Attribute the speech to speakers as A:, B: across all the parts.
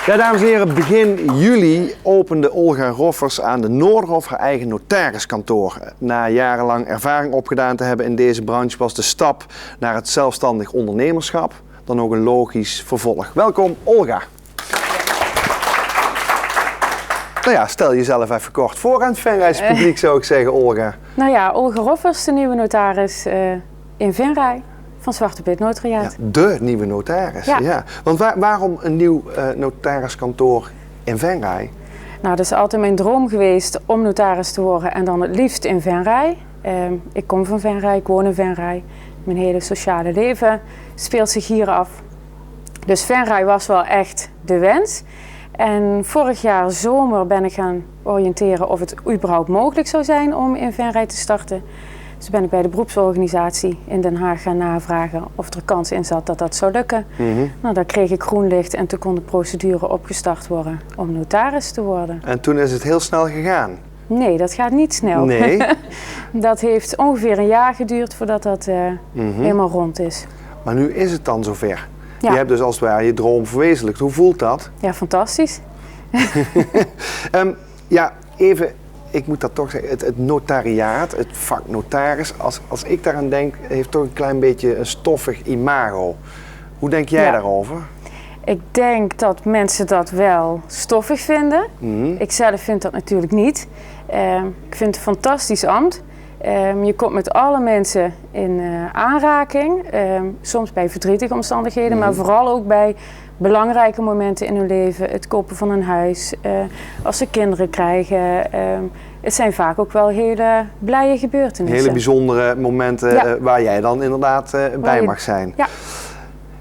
A: Ja, dames en heren, begin juli opende Olga Roffers aan de Noorderhof haar eigen notariskantoor. Na jarenlang ervaring opgedaan te hebben in deze branche was de stap naar het zelfstandig ondernemerschap dan ook een logisch vervolg. Welkom, Olga. Nou ja, stel jezelf even kort voor aan het Venrays-publiek, zou ik zeggen, Olga.
B: Nou ja, Olga Roffers, de nieuwe notaris in Venray van Zwarte Piet Notariaat.
A: Ja, de nieuwe notaris, ja. Want waarom een nieuw notariskantoor in Venray?
B: Nou, dat is altijd mijn droom geweest om notaris te worden en dan het liefst in Venray. Ik kom van Venray, ik woon in Venray. Mijn hele sociale leven speelt zich hier af. Dus Venray was wel echt de wens. En vorig jaar zomer ben ik gaan oriënteren of het überhaupt mogelijk zou zijn om in Venray te starten. Dus ben ik bij de beroepsorganisatie in Den Haag gaan navragen of er kans in zat dat dat zou lukken. Nou, daar kreeg ik groen licht en toen kon de procedure opgestart worden om notaris te worden.
A: En toen is het heel snel gegaan?
B: Nee, dat gaat niet snel.
A: Nee?
B: Dat heeft ongeveer een jaar geduurd voordat dat helemaal rond is.
A: Maar nu is het dan zover?
B: Ja.
A: Je hebt dus als het ware je droom verwezenlijkt. Hoe voelt dat?
B: Ja, fantastisch.
A: Ja, even, ik moet dat toch zeggen, het notariaat, het vak notaris, als ik daaraan denk, heeft toch een klein beetje een stoffig imago. Hoe denk jij daarover?
B: Ik denk dat mensen dat wel stoffig vinden. Ik zelf vind dat natuurlijk niet. Ik vind het een fantastisch ambt. Je komt met alle mensen in aanraking, soms bij verdrietige omstandigheden, maar vooral ook bij belangrijke momenten in hun leven. Het kopen van een huis, als ze kinderen krijgen. Het zijn vaak ook wel hele blije gebeurtenissen.
A: Hele bijzondere momenten waar jij dan inderdaad bij mag zijn.
B: Ja.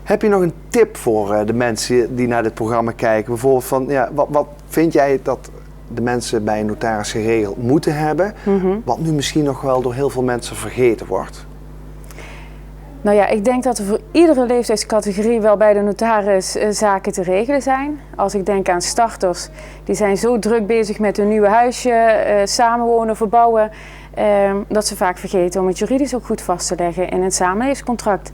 A: Heb je nog een tip voor de mensen die naar dit programma kijken? Bijvoorbeeld van, ja, wat vind jij dat de mensen bij een notaris geregeld moeten hebben, wat nu misschien nog wel door heel veel mensen vergeten wordt?
B: Nou ja, ik denk dat er voor iedere leeftijdscategorie wel bij de notaris zaken te regelen zijn. Als ik denk aan starters, die zijn zo druk bezig met hun nieuwe huisje, samenwonen, verbouwen, dat ze vaak vergeten om het juridisch ook goed vast te leggen in het samenlevingscontract.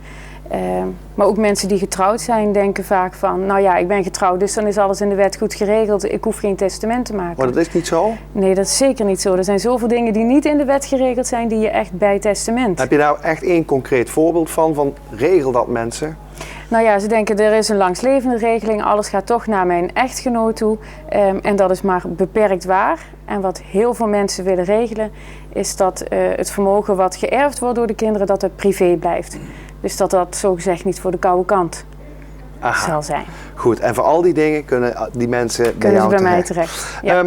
B: Maar ook mensen die getrouwd zijn denken vaak van, nou ja, ik ben getrouwd, dus dan is alles in de wet goed geregeld. Ik hoef geen testament te maken.
A: Maar dat is niet zo?
B: Nee, dat is zeker niet zo. Er zijn zoveel dingen die niet in de wet geregeld zijn, die je echt bij testament.
A: Heb je daar echt één concreet voorbeeld van regel dat mensen?
B: Nou ja, ze denken er is een langslevende regeling, alles gaat toch naar mijn echtgenoot toe. En dat is maar beperkt waar. En wat heel veel mensen willen regelen, is dat het vermogen wat geërfd wordt door de kinderen, dat het privé blijft. Dus dat dat zogezegd niet voor de koude kant zal zijn.
A: Goed, en voor al die dingen kunnen die mensen bij jou
B: terecht.
A: mij
B: terecht. Ja.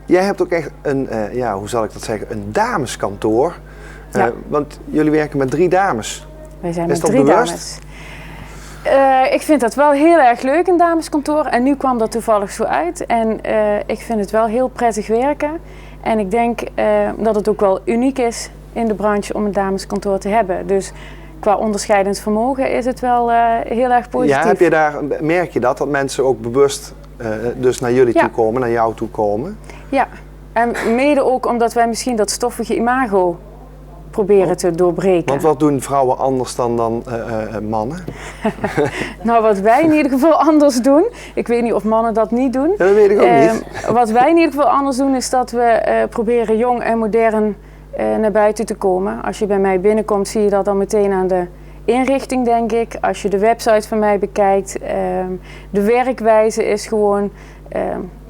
A: Jij hebt ook echt een, hoe zal ik dat zeggen, een dameskantoor. Want jullie werken met 3 dames.
B: Wij zijn
A: is
B: met
A: dat
B: 3
A: bewust?
B: dames. Ik vind dat wel heel erg leuk, een dameskantoor. En nu kwam dat toevallig zo uit. En ik vind het wel heel prettig werken. En ik denk dat het ook wel uniek is in de branche om een dameskantoor te hebben. Dus qua onderscheidend vermogen is het wel heel erg positief.
A: Ja, merk je dat mensen ook bewust dus naar jullie toe komen, naar jou toe komen? Ja,
B: en mede ook omdat wij misschien dat stoffige imago proberen te doorbreken.
A: Want wat doen vrouwen anders dan mannen?
B: Nou, wat wij in ieder geval anders doen, ik weet niet of mannen dat niet doen.
A: Ja, dat weet ik ook niet.
B: Wat wij in ieder geval anders doen is dat we proberen jong en modern naar buiten te komen. Als je bij mij binnenkomt zie je dat dan meteen aan de inrichting, denk ik. Als je de website van mij bekijkt, de werkwijze is gewoon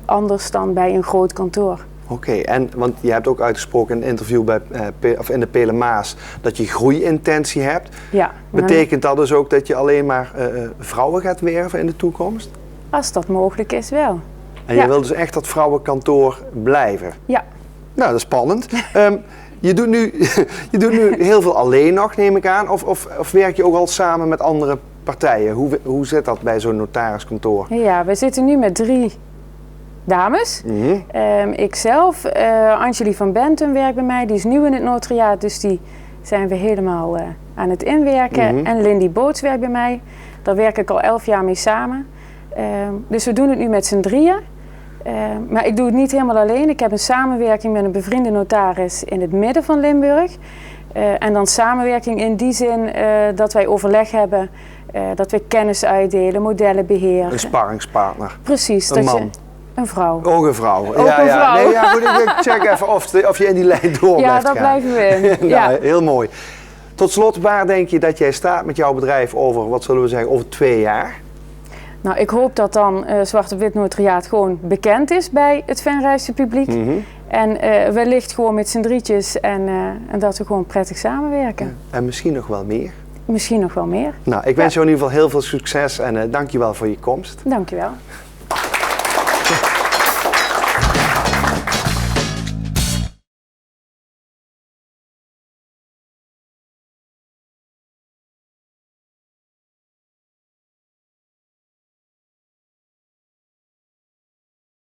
B: anders dan bij een groot kantoor.
A: Oké, want je hebt ook uitgesproken in een interview in de Pele Maas dat je groeiintentie hebt.
B: Ja.
A: Betekent dat dus ook dat je alleen maar vrouwen gaat werven in de toekomst?
B: Als dat mogelijk is, wel.
A: En je wil dus echt dat vrouwenkantoor blijven?
B: Ja.
A: Nou, dat is spannend. Je doet nu heel veel alleen nog, neem ik aan, of werk je ook al samen met andere partijen? Hoe zit dat bij zo'n notariskantoor?
B: Ja, we zitten nu met 3 dames. Ikzelf, Angelie van Bentum werkt bij mij, die is nieuw in het notariaat, dus die zijn we helemaal aan het inwerken. En Lindy Boots werkt bij mij, daar werk ik al 11 jaar mee samen. Dus we doen het nu met z'n 3'en. Maar ik doe het niet helemaal alleen. Ik heb een samenwerking met een bevriende notaris in het midden van Limburg. En dan samenwerking in die zin dat wij overleg hebben, dat wij kennis uitdelen, modellen beheren.
A: Een sparringspartner.
B: Precies.
A: Een man.
B: Een vrouw.
A: Ook een vrouw.
B: Ook een vrouw.
A: Nee, ja, goed, ik check even of je in die lijn door
B: Ja,
A: blijft
B: daar
A: gaan.
B: blijven we in.
A: Nou,
B: Ja.
A: heel mooi. Tot slot, waar denk je dat jij staat met jouw bedrijf over, wat zullen we zeggen, over 2 jaar?
B: Nou, ik hoop dat dan Zwart op Wit Notariaat gewoon bekend is bij het Venrayse publiek. En wellicht gewoon met z'n drietjes en dat we gewoon prettig samenwerken.
A: En misschien nog wel meer.
B: Misschien nog wel meer.
A: Nou, ik wens jou in ieder geval heel veel succes en dank je wel voor je komst.
B: Dank je wel.